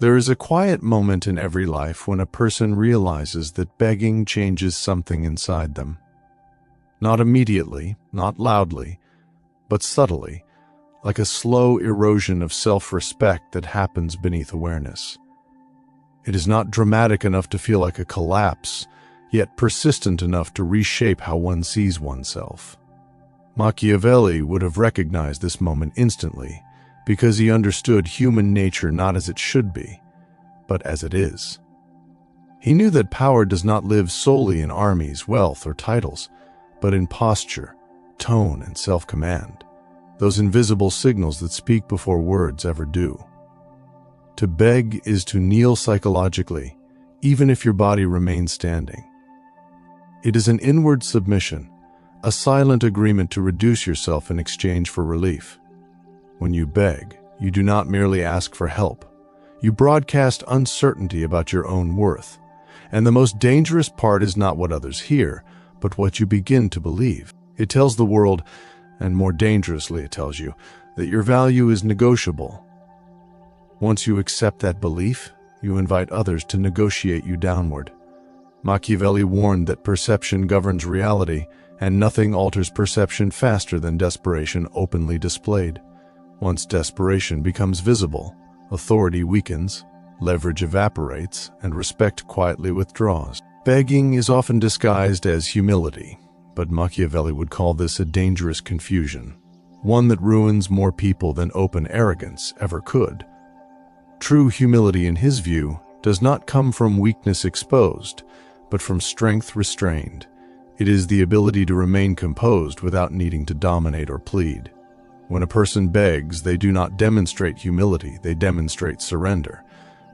There is a quiet moment in every life when a person realizes that begging changes something inside them. Not immediately, not loudly, but subtly, like a slow erosion of self-respect that happens beneath awareness. It is not dramatic enough to feel like a collapse, yet persistent enough to reshape how one sees oneself. Machiavelli would have recognized this moment instantly, because he understood human nature not as it should be, but as it is. He knew that power does not live solely in armies, wealth, or titles, but in posture, tone, and self-command, those invisible signals that speak before words ever do. To beg is to kneel psychologically, even if your body remains standing. It is an inward submission, a silent agreement to reduce yourself in exchange for relief. When you beg, you do not merely ask for help. You broadcast uncertainty about your own worth. And the most dangerous part is not what others hear, but what you begin to believe. It tells the world, and more dangerously it tells you, that your value is negotiable. Once you accept that belief, you invite others to negotiate you downward. Machiavelli warned that perception governs reality, and nothing alters perception faster than desperation openly displayed. Once desperation becomes visible, authority weakens, leverage evaporates, and respect quietly withdraws. Begging is often disguised as humility, but Machiavelli would call this a dangerous confusion, one that ruins more people than open arrogance ever could. True humility, in his view, does not come from weakness exposed, but from strength restrained. It is the ability to remain composed without needing to dominate or plead. When a person begs, they do not demonstrate humility, they demonstrate surrender.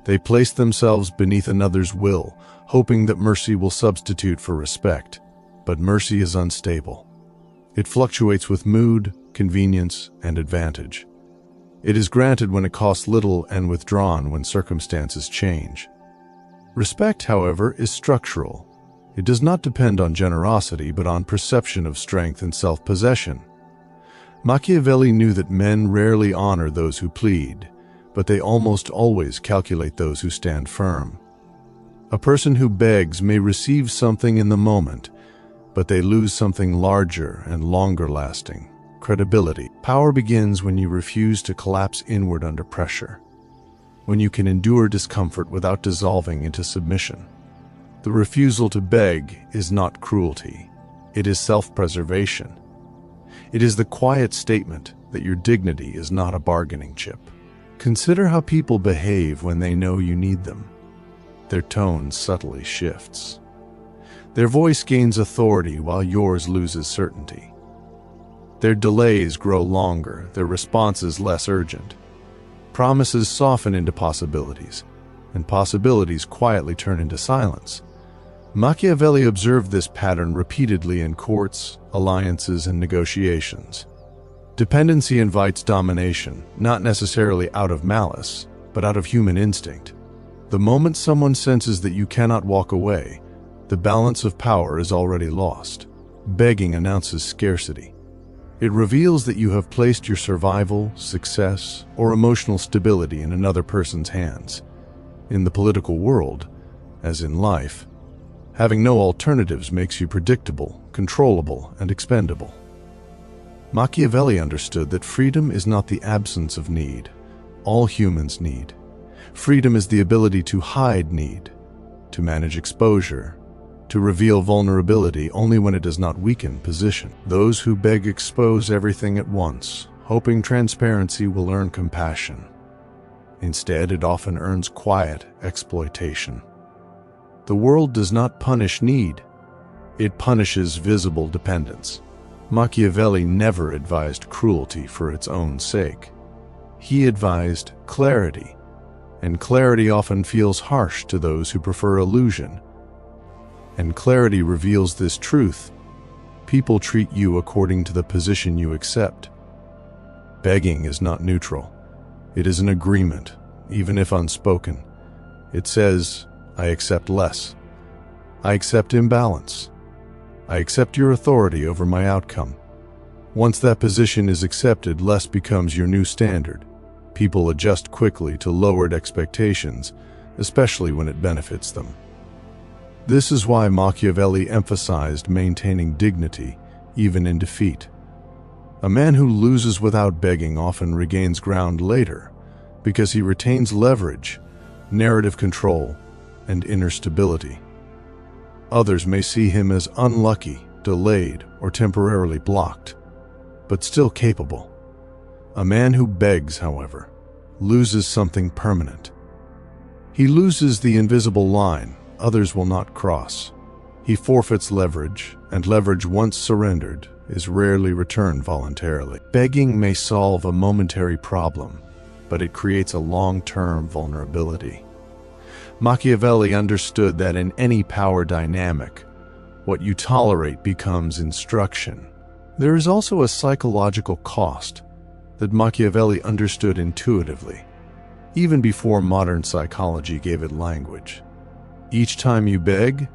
They place themselves beneath another's will, hoping that mercy will substitute for respect. But mercy is unstable. It fluctuates with mood, convenience, and advantage. It is granted when it costs little and withdrawn when circumstances change. Respect, however, is structural. It does not depend on generosity, but on perception of strength and self-possession. Machiavelli knew that men rarely honor those who plead, but they almost always calculate those who stand firm. A person who begs may receive something in the moment, but they lose something larger and longer-lasting: credibility. Power begins when you refuse to collapse inward under pressure, when you can endure discomfort without dissolving into submission. The refusal to beg is not cruelty. It is self-preservation. It is the quiet statement that your dignity is not a bargaining chip. Consider how people behave when they know you need them. Their tone subtly shifts. Their voice gains authority while yours loses certainty. Their delays grow longer, their responses less urgent. Promises soften into possibilities, and possibilities quietly turn into silence. Machiavelli observed this pattern repeatedly in courts, alliances, and negotiations. Dependency invites domination, not necessarily out of malice, but out of human instinct. The moment someone senses that you cannot walk away, the balance of power is already lost. Begging announces scarcity. It reveals that you have placed your survival, success, or emotional stability in another person's hands. In the political world, as in life, having no alternatives makes you predictable, controllable, and expendable. Machiavelli understood that freedom is not the absence of need. All humans need. Freedom is the ability to hide need, to manage exposure, to reveal vulnerability only when it does not weaken position. Those who beg expose everything at once, hoping transparency will earn compassion. Instead, it often earns quiet exploitation. The world does not punish need. It punishes visible dependence. Machiavelli never advised cruelty for its own sake. He advised clarity, and clarity often feels harsh to those who prefer illusion. And clarity reveals this truth: people treat you according to the position you accept. Begging is not neutral. It is an agreement, even if unspoken. It says, I accept less. I accept imbalance. I accept your authority over my outcome. Once that position is accepted, less becomes your new standard. People adjust quickly to lowered expectations, especially when it benefits them. This is why Machiavelli emphasized maintaining dignity, even in defeat. A man who loses without begging often regains ground later, because he retains leverage, narrative control, and inner stability. Others may see him as unlucky, delayed, or temporarily blocked, but still capable. A man who begs, however, loses something permanent. He loses the invisible line others will not cross. He forfeits leverage, and leverage once surrendered is rarely returned voluntarily. Begging may solve a momentary problem, but it creates a long-term vulnerability. Machiavelli understood that in any power dynamic, what you tolerate becomes instruction. There is also a psychological cost that Machiavelli understood intuitively, even before modern psychology gave it language. Each time you beg,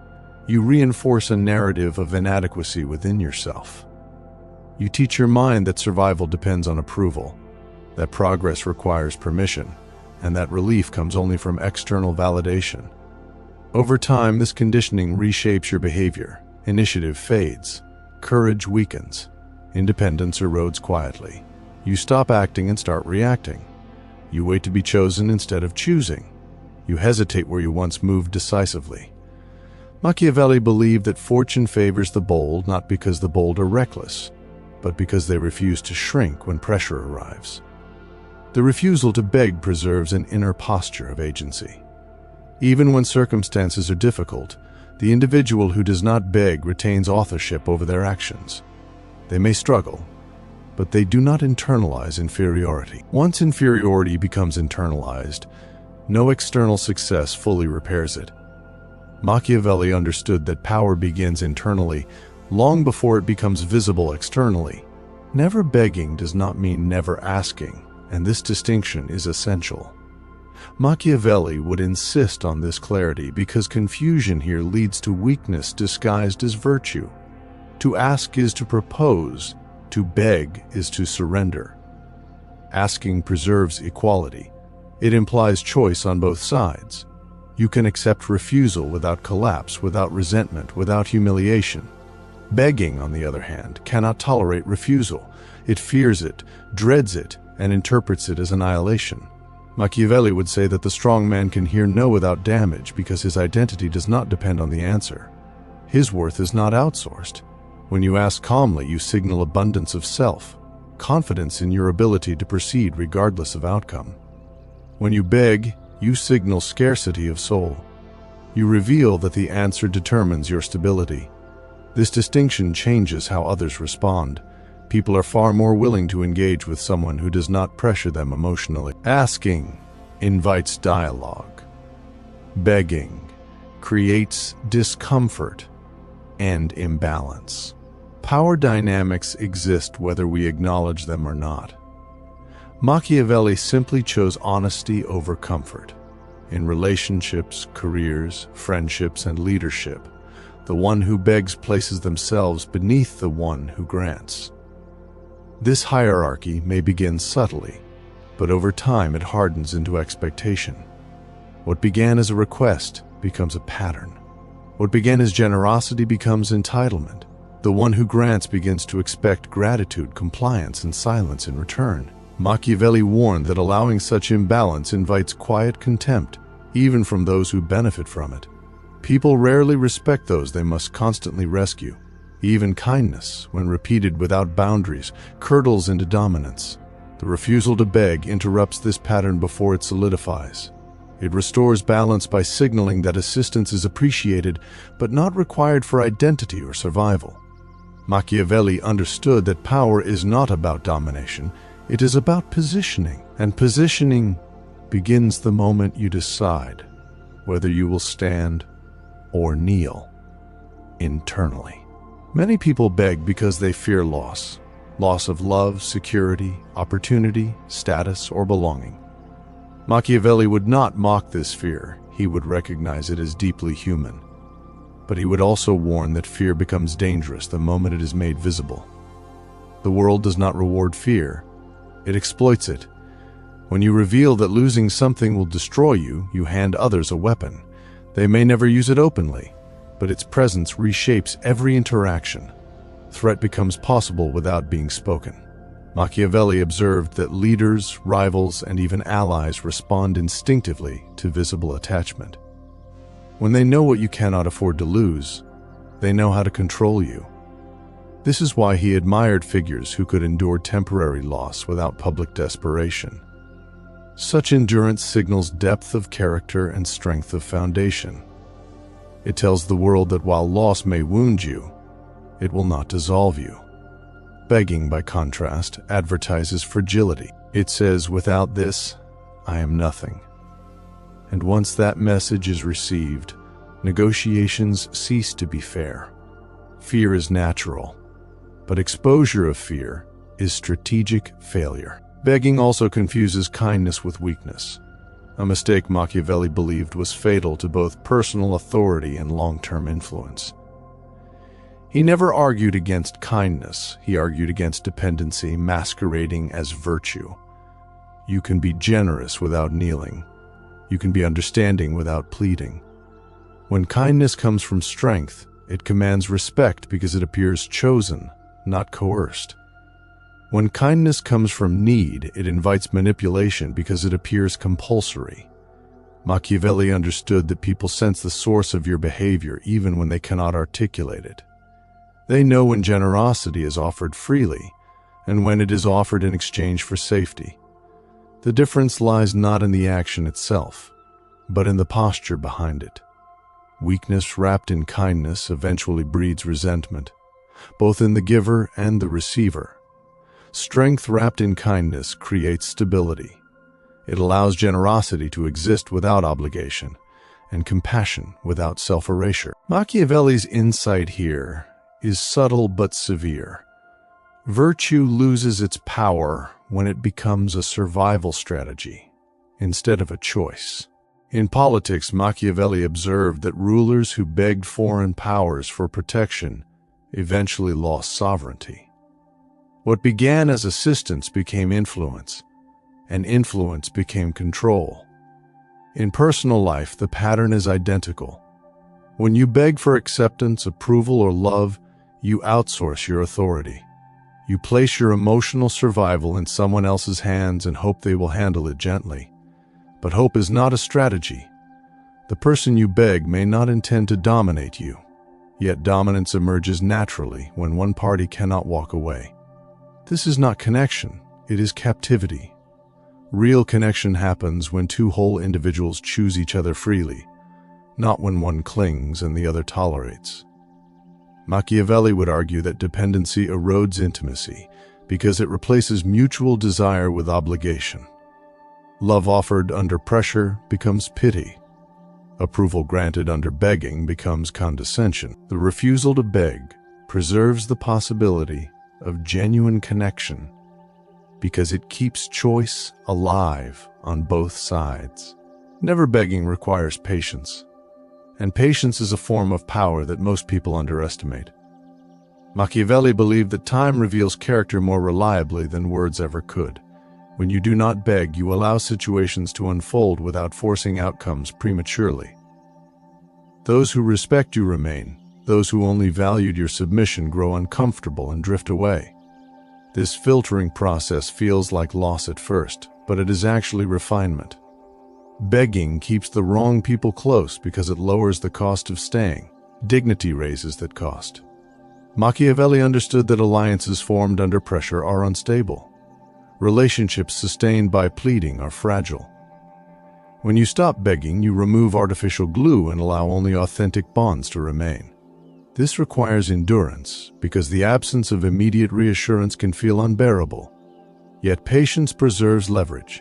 you reinforce a narrative of inadequacy within yourself. You teach your mind that survival depends on approval, that progress requires permission, and that relief comes only from external validation. Over time, this conditioning reshapes your behavior. Initiative fades, courage weakens, independence erodes quietly. You stop acting and start reacting. You wait to be chosen instead of choosing. You hesitate where you once moved decisively. Machiavelli believed that fortune favors the bold not because the bold are reckless, but because they refuse to shrink when pressure arrives. The refusal to beg preserves an inner posture of agency. Even when circumstances are difficult, the individual who does not beg retains authorship over their actions. They may struggle, but they do not internalize inferiority. Once inferiority becomes internalized, no external success fully repairs it. Machiavelli understood that power begins internally, long before it becomes visible externally. Never begging does not mean never asking, and this distinction is essential. Machiavelli would insist on this clarity because confusion here leads to weakness disguised as virtue. To ask is to propose, to beg is to surrender. Asking preserves equality. It implies choice on both sides. You can accept refusal without collapse, without resentment, without humiliation. Begging, on the other hand, cannot tolerate refusal. It fears it, dreads it, and interprets it as annihilation. Machiavelli would say that the strong man can hear no without damage because his identity does not depend on the answer. His worth is not outsourced. When you ask calmly, you signal abundance of self, confidence in your ability to proceed regardless of outcome. When you beg, you signal scarcity of soul. You reveal that the answer determines your stability. This distinction changes how others respond. People are far more willing to engage with someone who does not pressure them emotionally. Asking invites dialogue. Begging creates discomfort and imbalance. Power dynamics exist whether we acknowledge them or not. Machiavelli simply chose honesty over comfort. In relationships, careers, friendships, and leadership, the one who begs places themselves beneath the one who grants. This hierarchy may begin subtly, but over time it hardens into expectation. What began as a request becomes a pattern. What began as generosity becomes entitlement. The one who grants begins to expect gratitude, compliance, and silence in return. Machiavelli warned that allowing such imbalance invites quiet contempt, even from those who benefit from it. People rarely respect those they must constantly rescue. Even kindness, when repeated without boundaries, curdles into dominance. The refusal to beg interrupts this pattern before it solidifies. It restores balance by signaling that assistance is appreciated but not required for identity or survival. Machiavelli understood that power is not about domination, it is about positioning, and positioning begins the moment you decide whether you will stand or kneel internally. Many people beg because they fear loss of love, security, opportunity, status, or belonging. Machiavelli would not mock this fear, he would recognize it as deeply human. But he would also warn that fear becomes dangerous the moment it is made visible. The world does not reward fear, it exploits it. When you reveal that losing something will destroy you, you hand others a weapon. They may never use it openly, but its presence reshapes every interaction. Threat becomes possible without being spoken. Machiavelli observed that leaders, rivals, and even allies respond instinctively to visible attachment. When they know what you cannot afford to lose, they know how to control you. This is why he admired figures who could endure temporary loss without public desperation. Such endurance signals depth of character and strength of foundation. It tells the world that while loss may wound you, it will not dissolve you. Begging, by contrast, advertises fragility. It says, "Without this, I am nothing." And once that message is received, negotiations cease to be fair. Fear is natural, but exposure of fear is strategic failure. Begging also confuses kindness with weakness, a mistake Machiavelli believed was fatal to both personal authority and long-term influence. He never argued against kindness, he argued against dependency masquerading as virtue. You can be generous without kneeling. You can be understanding without pleading. When kindness comes from strength, it commands respect because it appears chosen, not coerced. When kindness comes from need, it invites manipulation because it appears compulsory. Machiavelli understood that people sense the source of your behavior even when they cannot articulate it. They know when generosity is offered freely and when it is offered in exchange for safety. The difference lies not in the action itself, but in the posture behind it. Weakness wrapped in kindness eventually breeds resentment, both in the giver and the receiver. Strength wrapped in kindness creates stability. It allows generosity to exist without obligation, and compassion without self-erasure. Machiavelli's insight here is subtle but severe. Virtue loses its power when it becomes a survival strategy instead of a choice. In politics, Machiavelli observed that rulers who begged foreign powers for protection eventually lost sovereignty. What began as assistance became influence, and influence became control. In personal life, the pattern is identical. When you beg for acceptance, approval, or love, you outsource your authority. You place your emotional survival in someone else's hands and hope they will handle it gently. But hope is not a strategy. The person you beg may not intend to dominate you, yet dominance emerges naturally when one party cannot walk away. This is not connection, it is captivity. Real connection happens when two whole individuals choose each other freely, not when one clings and the other tolerates. Machiavelli would argue that dependency erodes intimacy because it replaces mutual desire with obligation. Love offered under pressure becomes pity. Approval granted under begging becomes condescension. The refusal to beg preserves the possibility of genuine connection because it keeps choice alive on both sides. Never begging requires patience, and patience is a form of power that most people underestimate. Machiavelli believed that time reveals character more reliably than words ever could. When you do not beg, you allow situations to unfold without forcing outcomes prematurely. Those who respect you remain. Those who only valued your submission grow uncomfortable and drift away. This filtering process feels like loss at first, but it is actually refinement. Begging keeps the wrong people close because it lowers the cost of staying. Dignity raises that cost. Machiavelli understood that alliances formed under pressure are unstable. Relationships sustained by pleading are fragile. When you stop begging, you remove artificial glue and allow only authentic bonds to remain. This requires endurance because the absence of immediate reassurance can feel unbearable. Yet patience preserves leverage.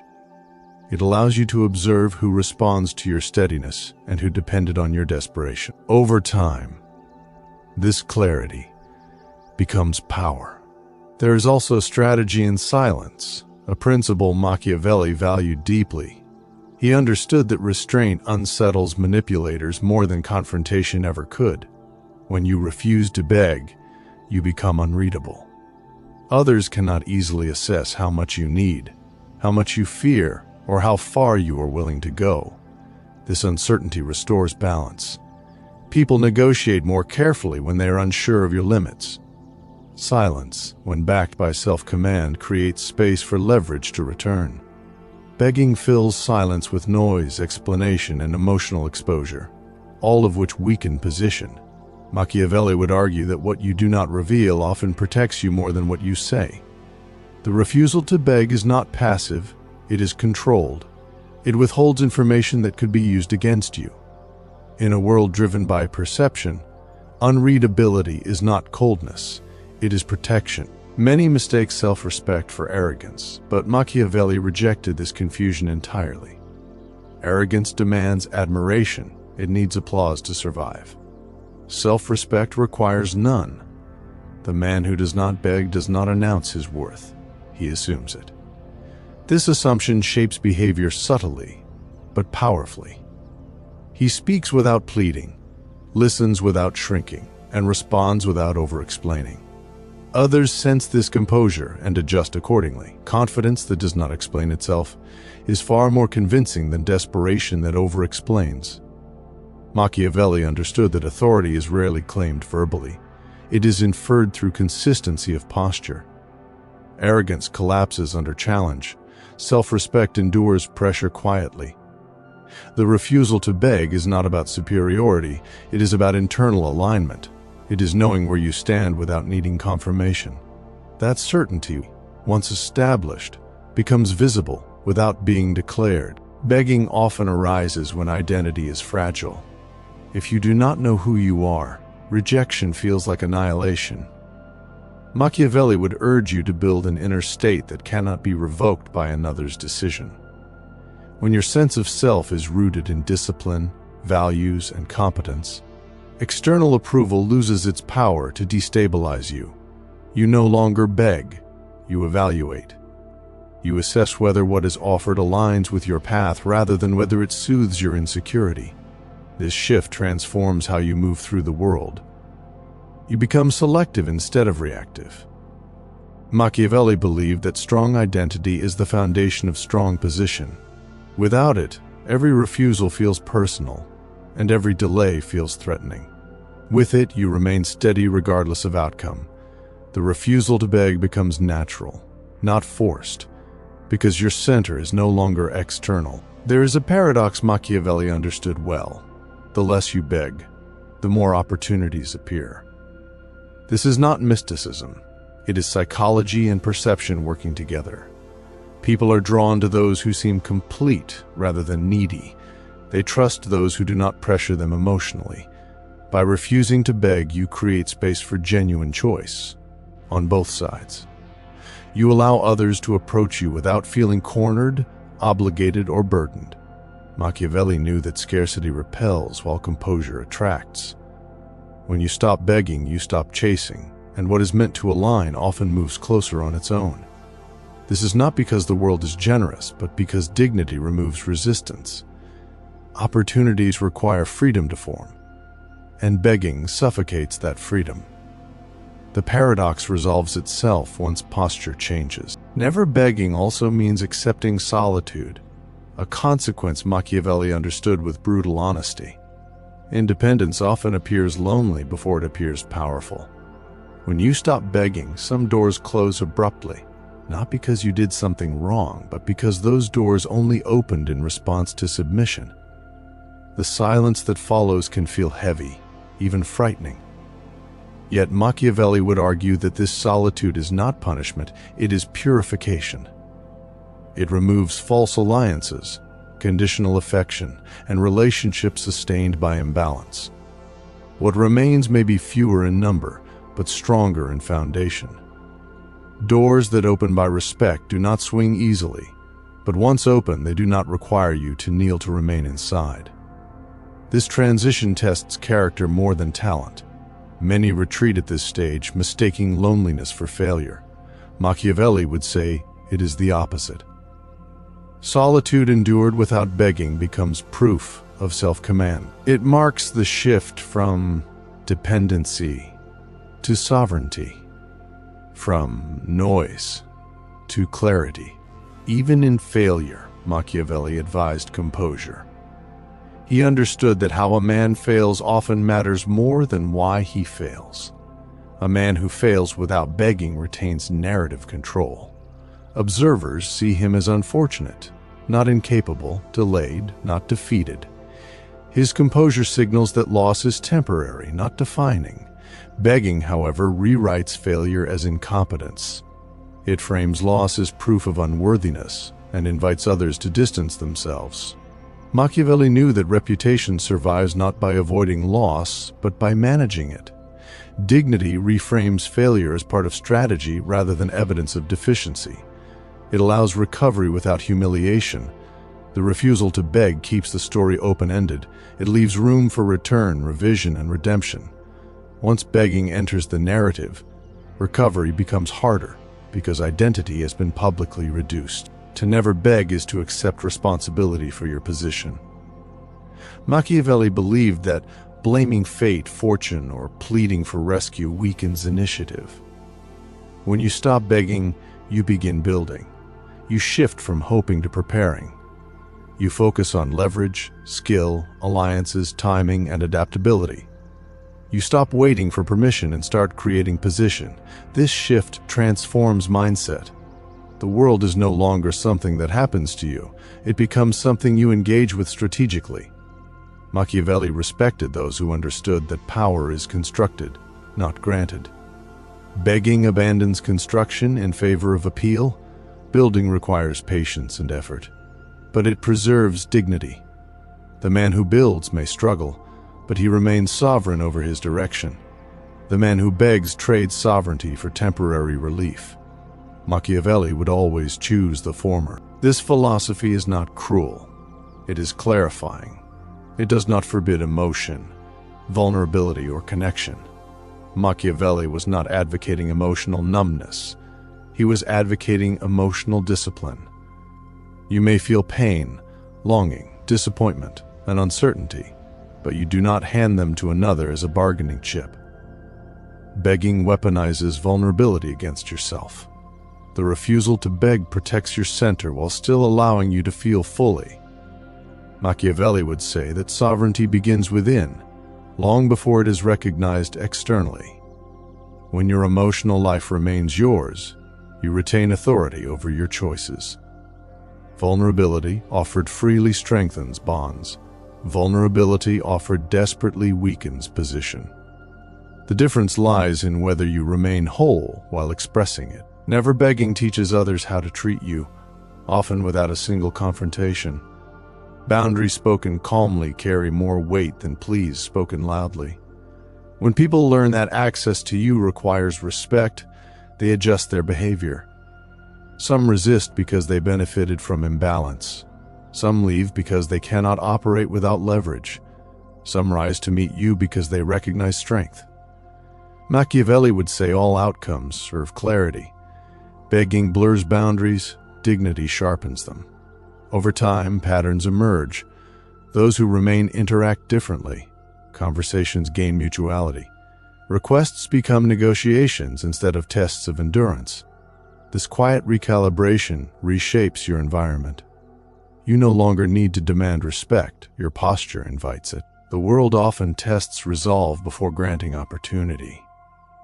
It allows you to observe who responds to your steadiness and who depended on your desperation. Over time, this clarity becomes power. There is also strategy in silence, a principle Machiavelli valued deeply. He understood that restraint unsettles manipulators more than confrontation ever could. When you refuse to beg, you become unreadable. Others cannot easily assess how much you need, how much you fear, or how far you are willing to go. This uncertainty restores balance. People negotiate more carefully when they are unsure of your limits. Silence, when backed by self-command, creates space for leverage to return. Begging fills silence with noise, explanation, and emotional exposure, all of which weaken position. Machiavelli would argue that what you do not reveal often protects you more than what you say. The refusal to beg is not passive, it is controlled. It withholds information that could be used against you. In a world driven by perception, unreadability is not coldness, it is protection. Many mistake self-respect for arrogance, but Machiavelli rejected this confusion entirely. Arrogance demands admiration, it needs applause to survive. Self-respect requires none. The man who does not beg does not announce his worth, he assumes it. This assumption shapes behavior subtly, but powerfully. He speaks without pleading, listens without shrinking, and responds without over-explaining. Others sense this composure and adjust accordingly. Confidence that does not explain itself is far more convincing than desperation that over-explains. Machiavelli understood that authority is rarely claimed verbally. It is inferred through consistency of posture. Arrogance collapses under challenge. Self-respect endures pressure quietly. The refusal to beg is not about superiority, it is about internal alignment. It is knowing where you stand without needing confirmation. That certainty, once established, becomes visible without being declared. Begging often arises when identity is fragile. If you do not know who you are, rejection feels like annihilation. Machiavelli would urge you to build an inner state that cannot be revoked by another's decision. When your sense of self is rooted in discipline, values, and competence, external approval loses its power to destabilize you. You no longer beg, you evaluate. You assess whether what is offered aligns with your path rather than whether it soothes your insecurity. This shift transforms how you move through the world. You become selective instead of reactive. Machiavelli believed that strong identity is the foundation of strong position. Without it, every refusal feels personal, and every delay feels threatening. With it, you remain steady regardless of outcome. The refusal to beg becomes natural, not forced, because your center is no longer external. There is a paradox Machiavelli understood well. The less you beg, the more opportunities appear. This is not mysticism. It is psychology and perception working together. People are drawn to those who seem complete rather than needy. They trust those who do not pressure them emotionally. By refusing to beg, you create space for genuine choice on both sides. You allow others to approach you without feeling cornered, obligated, or burdened. Machiavelli knew that scarcity repels while composure attracts. When you stop begging, you stop chasing, and what is meant to align often moves closer on its own. This is not because the world is generous, but because dignity removes resistance. Opportunities require freedom to form, and begging suffocates that freedom. The paradox resolves itself once posture changes. Never begging also means accepting solitude, a consequence Machiavelli understood with brutal honesty. Independence often appears lonely before it appears powerful. When you stop begging, some doors close abruptly, not because you did something wrong, but because those doors only opened in response to submission. The silence that follows can feel heavy, even frightening. Yet Machiavelli would argue that this solitude is not punishment, it is purification. It removes false alliances, conditional affection, and relationships sustained by imbalance. What remains may be fewer in number, but stronger in foundation. Doors that open by respect do not swing easily, but once open, they do not require you to kneel to remain inside. This transition tests character more than talent. Many retreat at this stage, mistaking loneliness for failure. Machiavelli would say it is the opposite. Solitude endured without begging becomes proof of self-command. It marks the shift from dependency to sovereignty, from noise to clarity. Even in failure, Machiavelli advised composure. He understood that how a man fails often matters more than why he fails. A man who fails without begging retains narrative control. Observers see him as unfortunate, not incapable, delayed, not defeated. His composure signals that loss is temporary, not defining. Begging, however, rewrites failure as incompetence. It frames loss as proof of unworthiness and invites others to distance themselves. Machiavelli knew that reputation survives not by avoiding loss, but by managing it. Dignity reframes failure as part of strategy rather than evidence of deficiency. It allows recovery without humiliation. The refusal to beg keeps the story open-ended. It leaves room for return, revision, and redemption. Once begging enters the narrative, recovery becomes harder because identity has been publicly reduced. To never beg is to accept responsibility for your position. Machiavelli believed that blaming fate, fortune, or pleading for rescue weakens initiative. When you stop begging, you begin building. You shift from hoping to preparing. You focus on leverage, skill, alliances, timing, and adaptability. You stop waiting for permission and start creating position. This shift transforms mindset. The world is no longer something that happens to you. It becomes something you engage with strategically. Machiavelli respected those who understood that power is constructed, not granted. Begging abandons construction in favor of appeal. Building requires patience and effort, but it preserves dignity. The man who builds may struggle, but he remains sovereign over his direction. The man who begs trades sovereignty for temporary relief. Machiavelli would always choose the former. This philosophy is not cruel. It is clarifying. It does not forbid emotion, vulnerability, or connection. Machiavelli was not advocating emotional numbness. He was advocating emotional discipline. You may feel pain, longing, disappointment, and uncertainty, but you do not hand them to another as a bargaining chip. Begging weaponizes vulnerability against yourself. The refusal to beg protects your center while still allowing you to feel fully. Machiavelli would say that sovereignty begins within, long before it is recognized externally. When your emotional life remains yours, you retain authority over your choices. Vulnerability offered freely strengthens bonds. Vulnerability offered desperately weakens position. The difference lies in whether you remain whole while expressing it. Never begging teaches others how to treat you, often without a single confrontation. Boundaries spoken calmly carry more weight than pleas spoken loudly. When people learn that access to you requires respect, they adjust their behavior. Some resist because they benefited from imbalance. Some leave because they cannot operate without leverage. Some rise to meet you because they recognize strength. Machiavelli would say all outcomes serve clarity. Begging blurs boundaries, dignity sharpens them. Over time, patterns emerge. Those who remain interact differently. Conversations gain mutuality. Requests become negotiations instead of tests of endurance. This quiet recalibration reshapes your environment. You no longer need to demand respect, your posture invites it. The world often tests resolve before granting opportunity.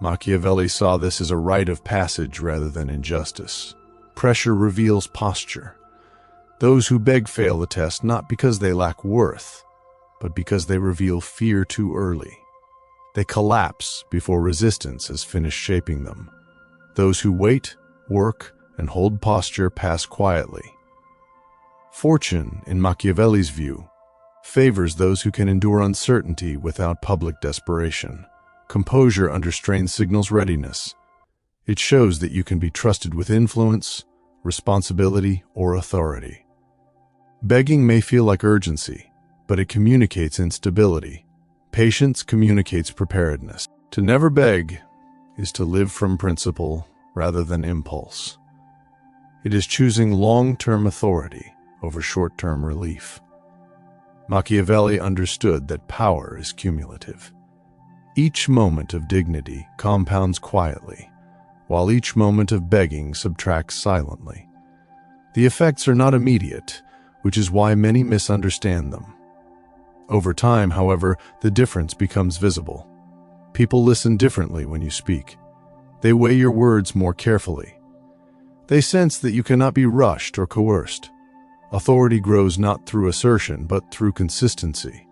Machiavelli saw this as a rite of passage rather than injustice. Pressure reveals posture. Those who beg fail the test not because they lack worth, but because they reveal fear too early. They collapse before resistance has finished shaping them. Those who wait, work, and hold posture pass quietly. Fortune, in Machiavelli's view, favors those who can endure uncertainty without public desperation. Composure under strain signals readiness. It shows that you can be trusted with influence, responsibility, or authority. Begging may feel like urgency, but it communicates instability. Patience communicates preparedness. To never beg is to live from principle rather than impulse. It is choosing long-term authority over short-term relief. Machiavelli understood that power is cumulative. Each moment of dignity compounds quietly, while each moment of begging subtracts silently. The effects are not immediate, which is why many misunderstand them. Over time, however, the difference becomes visible. People listen differently when you speak. They weigh your words more carefully. They sense that you cannot be rushed or coerced. Authority grows not through assertion, but through consistency.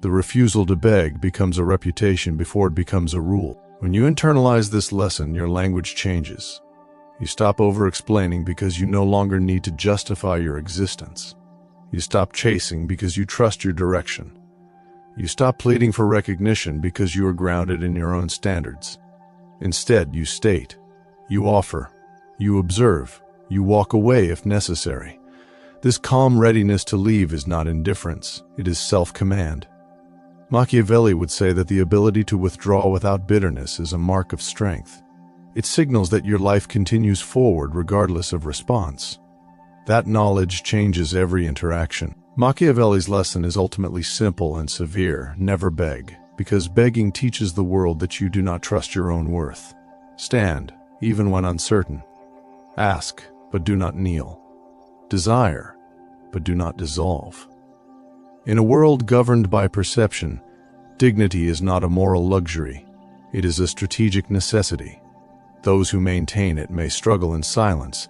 The refusal to beg becomes a reputation before it becomes a rule. When you internalize this lesson, your language changes. You stop over-explaining because you no longer need to justify your existence. You stop chasing because you trust your direction. You stop pleading for recognition because you are grounded in your own standards. Instead, you state, you offer, you observe, you walk away if necessary. This calm readiness to leave is not indifference, it is self-command. Machiavelli would say that the ability to withdraw without bitterness is a mark of strength. It signals that your life continues forward regardless of response. That knowledge changes every interaction. Machiavelli's lesson is ultimately simple and severe: never beg, because begging teaches the world that you do not trust your own worth. Stand, even when uncertain. Ask, but do not kneel. Desire, but do not dissolve. In a world governed by perception, dignity is not a moral luxury. It is a strategic necessity. Those who maintain it may struggle in silence,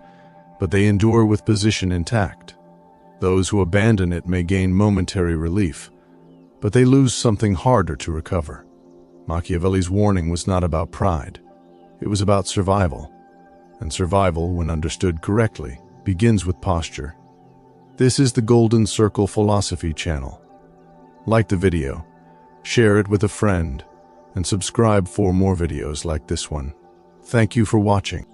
but they endure with position intact. Those who abandon it may gain momentary relief, but they lose something harder to recover. Machiavelli's warning was not about pride. It was about survival. And survival, when understood correctly, begins with posture. This is the Golden Circle Philosophy channel. Like the video, share it with a friend, and subscribe for more videos like this one. Thank you for watching.